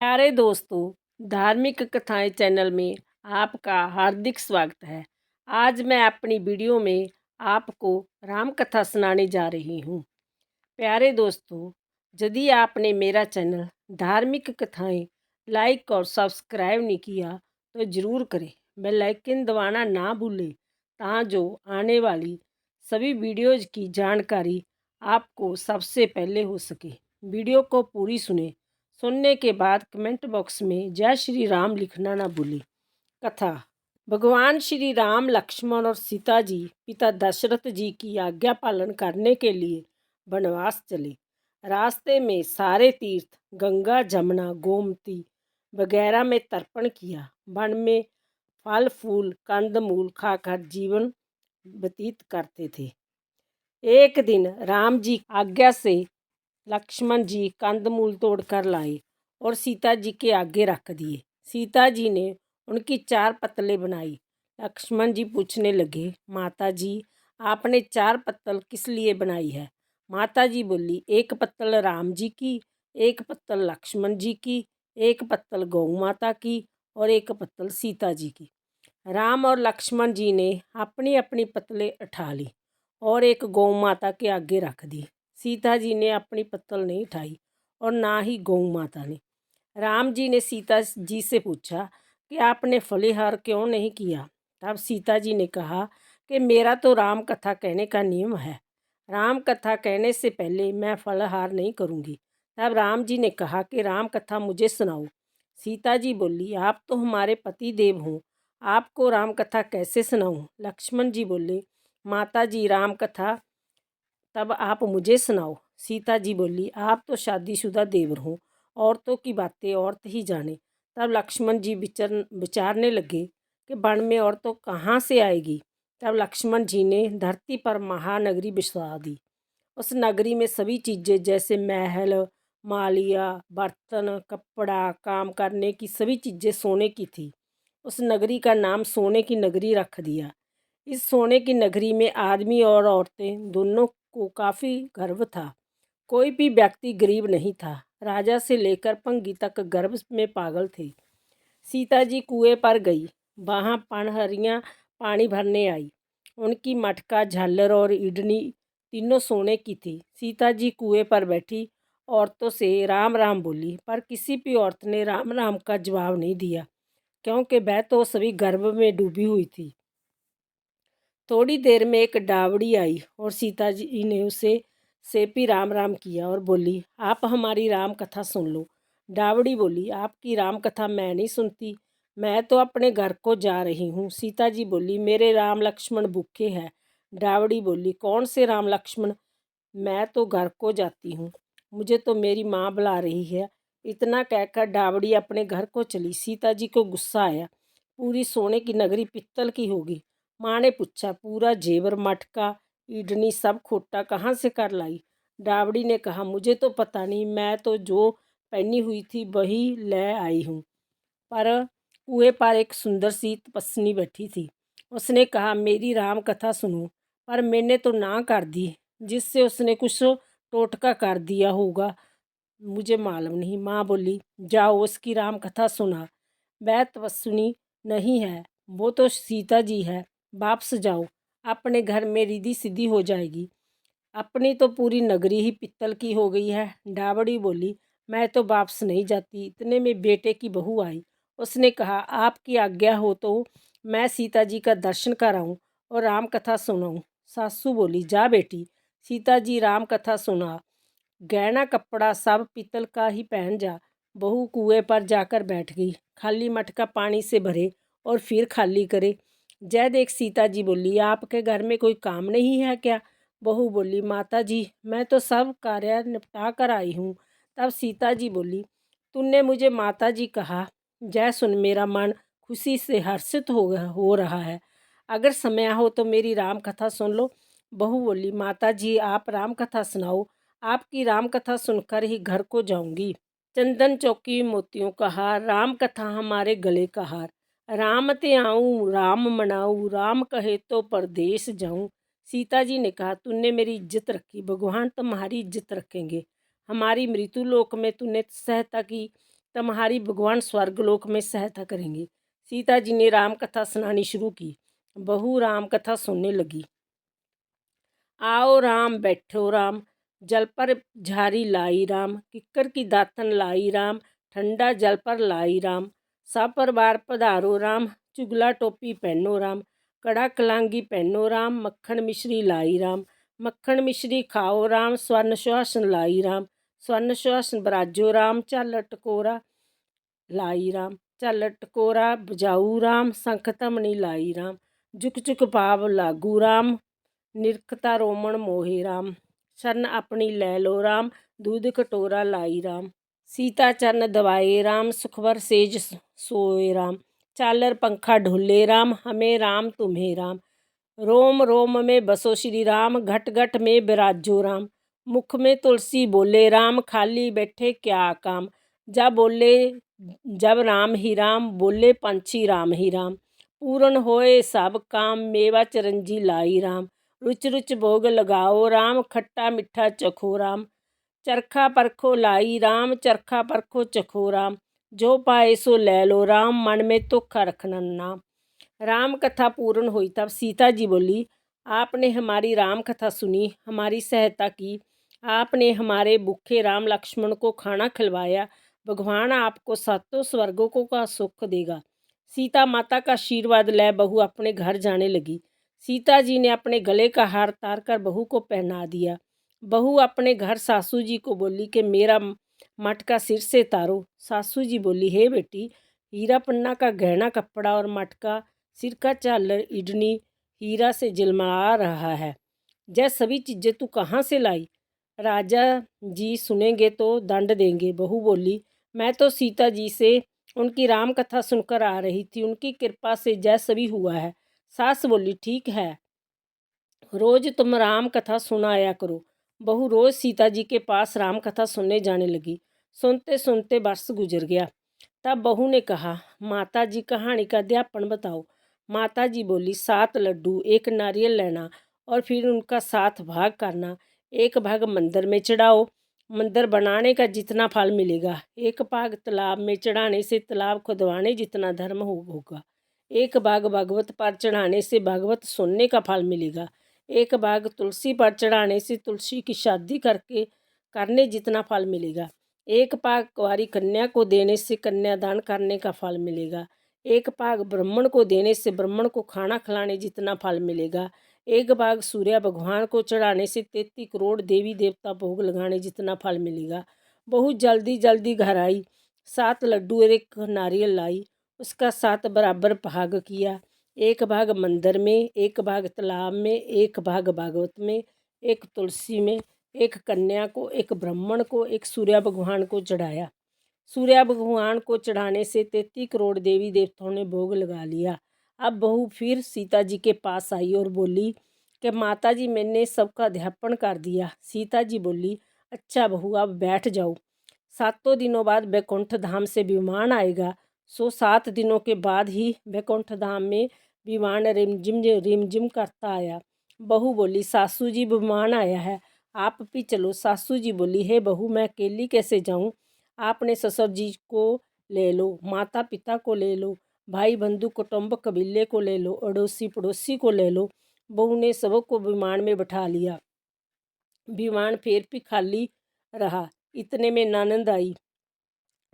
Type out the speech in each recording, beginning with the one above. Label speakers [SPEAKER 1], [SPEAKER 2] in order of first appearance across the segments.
[SPEAKER 1] प्यारे दोस्तों, धार्मिक कथाएं चैनल में आपका हार्दिक स्वागत है। आज मैं अपनी वीडियो में आपको राम कथा सुनाने जा रही हूँ। प्यारे दोस्तों, यदि आपने मेरा चैनल धार्मिक कथाएं लाइक और सब्सक्राइब नहीं किया तो ज़रूर करें। बेल आइकन दबाना ना भूलें जो आने वाली सभी वीडियोज़ की जानकारी आपको सबसे पहले हो सके। वीडियो को पूरी सुनने के बाद कमेंट बॉक्स में जय श्री राम लिखना ना भूलें। कथा। भगवान श्री राम, लक्ष्मण और सीता जी पिता दशरथ जी की आज्ञा पालन करने के लिए वनवास चले। रास्ते में सारे तीर्थ गंगा, जमुना, गोमती वगैरह में तर्पण किया। वन में फल फूल कंद मूल खाकर जीवन व्यतीत करते थे। एक दिन राम जी आज्ञा से लक्ष्मण जी कंदमूल तोड़कर लाए और सीता जी के आगे रख दिए। सीता जी ने उनकी 4 पत्तलें बनाई। लक्ष्मण जी पूछने लगे, माता जी आपने 4 पत्तल किस लिए बनाई है? माता जी बोली, एक पत्तल राम जी की, एक पत्तल लक्ष्मण जी की, एक पत्तल गौ माता की और एक पत्तल सीता जी की। राम और लक्ष्मण जी ने अपनी अपनी पत्तलें उठा ली और एक गौ माता के आगे रख दी। सीता जी ने अपनी पत्तल नहीं उठाई और ना ही गौ माता ने। राम जी ने सीता जी से पूछा कि आपने फलीहार क्यों नहीं किया? तब सीता जी ने कहा कि मेरा तो राम कथा कहने का नियम है। राम कथा कहने से पहले मैं फलहार नहीं करूँगी। तब राम जी ने कहा कि राम कथा मुझे सुनाओ। सीता जी बोली, आप तो हमारे पति देव हो, आपको राम कथा कैसे सुनाऊँ? लक्ष्मण जी बोले, माता जी राम कथा तब आप मुझे सुनाओ। सीता जी बोली, आप तो शादीशुदा देवर हो, औरतों की बातें औरत ही जाने। तब लक्ष्मण जी विचारने लगे कि वन में औरतों कहाँ से आएगी। तब लक्ष्मण जी ने धरती पर महानगरी बसा दी। उस नगरी में सभी चीज़ें जैसे महल, मालिया, बर्तन, कपड़ा, काम करने की सभी चीज़ें सोने की थी। उस नगरी का नाम सोने की नगरी रख दिया। इस सोने की नगरी में आदमी और औरतें दोनों को काफ़ी गर्व था। कोई भी व्यक्ति गरीब नहीं था। राजा से लेकर भंगी तक गर्व में पागल थे। सीता जी कुएं पर गई। वहाँ पनहरियाँ पानी भरने आई। उनकी मटका, झालर और इडनी तीनों सोने की थी। सीता जी कुएं पर बैठी औरतों से राम राम बोली, पर किसी भी औरत ने राम राम का जवाब नहीं दिया, क्योंकि वह तो सभी गर्व में डूबी हुई थी। थोड़ी देर में एक डावड़ी आई और सीता जी ने उसे से भी राम राम किया और बोली, आप हमारी राम कथा सुन लो। डावड़ी बोली, आपकी राम कथा मैं नहीं सुनती, मैं तो अपने घर को जा रही हूँ। सीता जी बोली, मेरे राम लक्ष्मण भूखे हैं। डावड़ी बोली, कौन से राम लक्ष्मण? मैं तो घर को जाती हूँ, मुझे तो मेरी माँ बुला रही है। इतना कहकर डावड़ी अपने घर को चली। सीता जी को गुस्सा आया, पूरी सोने की नगरी पित्तल की होगी। माँ ने पूछा, पूरा जेवर, मटका, इडनी सब खोटा कहाँ से कर लाई? डावड़ी ने कहा, मुझे तो पता नहीं, मैं तो जो पहनी हुई थी वही ले आई हूँ। पर कुएं पर एक सुंदर सी तपस्विनी बैठी थी। उसने कहा, मेरी राम कथा सुनो। पर मैंने तो ना कर दी, जिससे उसने कुछ टोटका कर दिया होगा, मुझे मालूम नहीं। माँ बोली, जाओ उसकी राम कथा सुना। वह तपस्विनी नहीं है, वो तो सीता जी है। वापस जाओ, अपने घर में रिद्धि सिद्धि हो जाएगी। अपनी तो पूरी नगरी ही पित्तल की हो गई है। डावड़ी बोली, मैं तो वापस नहीं जाती। इतने में बेटे की बहू आई। उसने कहा, आपकी आज्ञा हो तो मैं सीता जी का दर्शन कराऊं और राम कथा सुनाऊं। सासू बोली, जा बेटी, सीता जी राम कथा सुना। गहना कपड़ा सब पीतल का ही पहन जा। बहू कुएं पर जाकर बैठ गई। खाली मटका पानी से भरे और फिर खाली करे। जय देख सीता जी बोली, आपके घर में कोई काम नहीं है क्या? बहू बोली, माता जी मैं तो सब कार्य निपटा कर आई हूँ। तब सीता जी बोली, तूने मुझे माता जी कहा। जय सुन, मेरा मन खुशी से हर्षित हो रहा है। अगर समय हो तो मेरी राम कथा सुन लो। बहू बोली, माता जी आप राम कथा सुनाओ, आपकी राम कथा सुनकर ही घर को जाऊंगी। चंदन चौकी मोतियों का हार, राम कथा हमारे गले का हार। राम ते आऊँ राम मनाऊँ, राम कहे तो परदेश जाऊँ। सीता जी ने कहा, तूने मेरी इज्जत रखी, भगवान तुम्हारी इज्जत रखेंगे। हमारी मृत्यु लोक में तूने सहायता की तुम्हारी भगवान स्वर्गलोक में सहायता करेंगे। सीता जी ने राम कथा सुनानी शुरू की। बहू राम कथा सुनने लगी। आओ राम बैठो राम, जल पर झारी लाई राम, किक्कर की दातन लाई राम, ठंडा जल पर लाई राम। सब परिवार पधारो राम, चुगला टोपी पहनो राम, कड़ा कलांगी पहनो राम, मक्खन मिश्री लाई राम। मक्खन मिश्री खाओ राम, स्वर्ण सुहासन लाई राम, स्वर्ण सुहासन बराजो राम, झालर टकोरा लाई राम, झालर टकोरा बजाऊ राम, शंख धमनी लाई राम। झुक झुक पाव लागू राम, निरखता रोमन मोहे राम। शरण अपनी लै लो राम, दूध कटोरा लाई राम। सीता चरण दबाए राम, सुखवर सेज सोए राम, चालर पंखा ढोले राम, हमें राम तुम्हें राम। रोम रोम में बसो श्री राम, घट घट में विराजो राम। मुख में तुलसी बोले राम, खाली बैठे क्या काम। जब बोले जब राम ही राम, बोले पंछी राम ही राम। पूर्ण होए सब काम, मेवा चिरंजी लाई राम। रुच रुच भोग लगाओ राम, खट्टा मिठा चखो राम। चरखा परखो लाई राम, चरखा परखो चखो राम। जो पाए सो ले लो राम, मन में धोखा रखना नाम। राम कथा पूर्ण हुई तब सीता जी बोली, आपने हमारी राम कथा सुनी, हमारी सहायता की, आपने हमारे भूखे राम लक्ष्मण को खाना खिलवाया। भगवान आपको सातों स्वर्गों को का सुख देगा। सीता माता का आशीर्वाद ले बहू अपने घर जाने लगी। सीता जी ने अपने गले का हार तार कर बहू को पहना दिया। बहू अपने घर सासू जी को बोली कि मेरा मटका सिर से तारो। सासू जी बोली, हे बेटी, हीरा पन्ना का गहना कपड़ा और मटका, सिर का झालर इडनी हीरा से जलमला रहा है, यह सभी चीज़ें तू कहाँ से लाई? राजा जी सुनेंगे तो दंड देंगे। बहू बोली, मैं तो सीता जी से उनकी राम कथा सुनकर आ रही थी, उनकी कृपा से जय सभी हुआ है। सास बोली, ठीक है, रोज तुम राम कथा सुनाया करो। बहू रोज सीता जी के पास राम कथा सुनने जाने लगी। सुनते सुनते वर्ष गुजर गया। तब बहू ने कहा, माता जी कहानी का अध्यापन बताओ। माता जी बोली, 7 लड्डू, 1 नारियल लेना और फिर उनका 7 भाग करना। 1 भाग मंदिर में चढ़ाओ, मंदिर बनाने का जितना फल मिलेगा। 1 भाग तालाब में चढ़ाने से तालाब खुदवाने जितना धर्म होगा। 1 भाग भागवत पर चढ़ाने से भागवत सुनने का फल मिलेगा। 1 भाग तुलसी पर चढ़ाने से तुलसी की शादी करने जितना फल मिलेगा। 1 भाग कुंवारी कन्या को देने से कन्यादान करने का फल मिलेगा। 1 भाग ब्राह्मण को देने से ब्राह्मण को खाना खिलाने जितना फल मिलेगा। 1 भाग सूर्य भगवान को चढ़ाने से 33 करोड़ देवी देवता भोग लगाने जितना फल मिलेगा। बहुत जल्दी जल्दी घर आई, 7 लड्डू और 1 नारियल लाई, उसका 7 बराबर भाग किया। 1 भाग मंदिर में, 1 भाग तालाब में, 1 भाग भागवत में, 1 तुलसी में, 1 कन्या को, 1 ब्राह्मण को, 1 सूर्य भगवान को चढ़ाया। सूर्य भगवान को चढ़ाने से 33 करोड़ देवी देवताओं ने भोग लगा लिया। अब बहू फिर सीता जी के पास आई और बोली कि माता जी, मैंने सबका अध्यापन कर दिया। सीता जी बोली, अच्छा बहू, अब बैठ जाओ। 7 दिनों बाद वैकुंठ धाम से विमान आएगा। 7 दिनों के बाद ही वैकुंठ धाम में विमान रिमझिम करता आया। बहू बोली, सासू जी विमान आया है, आप भी चलो। सासू जी बोली, हे बहू, मैं अकेली कैसे जाऊं? आपने ससुर जी को ले लो, माता पिता को ले लो, भाई बंधु कुटुंब कबीले को ले लो, अड़ोसी पड़ोसी को ले लो। बहू ने सबको विमान में बैठा लिया। विमान फिर भी खाली रहा। इतने में ननद आई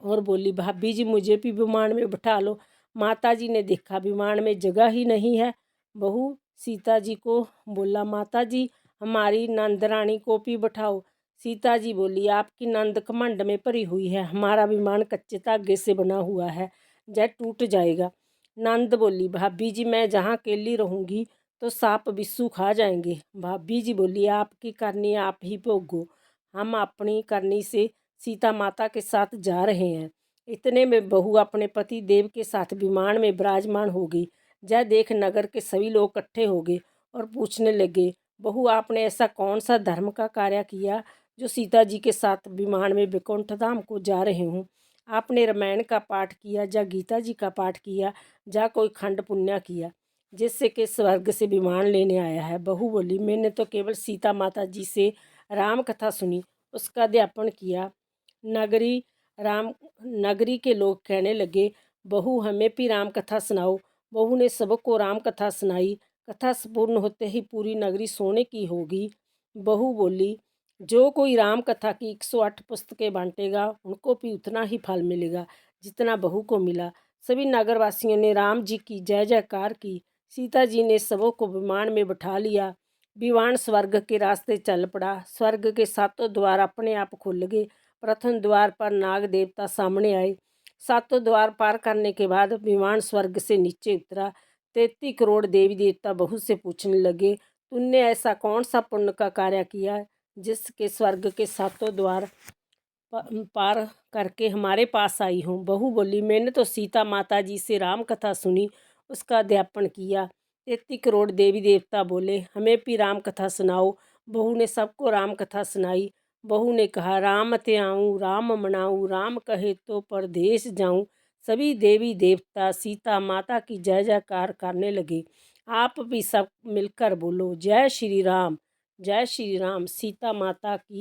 [SPEAKER 1] और बोली, भाभी जी, मुझे भी विमान में बैठा लो। माता जी ने देखा विमान में जगह ही नहीं है। बहू सीता जी को बोला, माता जी, हमारी नंद रानी को भी बैठाओ। सीता जी बोली, आपकी नंद घमंड में भरी हुई है, हमारा विमान कच्चे धागे से बना हुआ है, यह टूट जाएगा। नंद बोली, भाभी जी, मैं जहाँ अकेली रहूँगी तो सांप बिच्छू खा जाएंगे। भाभी जी बोली, आपकी करनी आप ही भोगो, हम अपनी करनी से सीता माता के साथ जा रहे हैं। इतने में बहू अपने पति देव के साथ विमान में विराजमान हो गई। यह देख नगर के सभी लोग इकट्ठे हो गए और पूछने लगे, बहू, आपने ऐसा कौन सा धर्म का कार्य किया जो सीता जी के साथ विमान में वैकुंठ धाम को जा रहे हूँ? आपने रामायण का पाठ किया या गीता जी का पाठ किया या कोई खंड पुण्य किया जिससे कि स्वर्ग से विमान लेने आया है? बहू बोली, मैंने तो केवल सीता माता जी से राम कथा सुनी, उसका अध्यापन किया। नगरी राम नगरी के लोग कहने लगे, बहू हमें भी राम कथा सुनाओ। बहू ने सबको राम कथा सुनाई। कथा संपूर्ण होते ही पूरी नगरी सोने की होगी। बहू बोली, जो कोई राम कथा की 108 पुस्तकें बांटेगा उनको भी उतना ही फल मिलेगा जितना बहू को मिला। सभी नगरवासियों ने राम जी की जय जयकार की। सीता जी ने सबों को विमान में बिठा लिया। विमान स्वर्ग के रास्ते चल पड़ा। स्वर्ग के सातों द्वार अपने आप खुल गए। प्रथम द्वार पर नाग देवता सामने आए। सातों द्वार पार करने के बाद विमान स्वर्ग से नीचे उतरा। 33 करोड़ देवी देवता बहू से पूछने लगे, तुमने ऐसा कौन सा पुण्य का कार्य किया जिसके स्वर्ग के सातों द्वार पार करके हमारे पास आई हूँ। बहू बोली, मैंने तो सीता माता जी से राम कथा सुनी, उसका अध्यापन किया। 33 करोड़ देवी देवता बोले, हमें भी राम कथा सुनाओ। बहू ने सबको राम कथा सुनाई। बहू ने कहा, राम त्याऊँ राम मनाऊँ, राम कहे तो परदेश जाऊँ। सभी देवी देवता सीता माता की जय जयकार करने लगे। आप भी सब मिलकर बोलो, जय श्री राम, जय श्री राम, सीता माता की।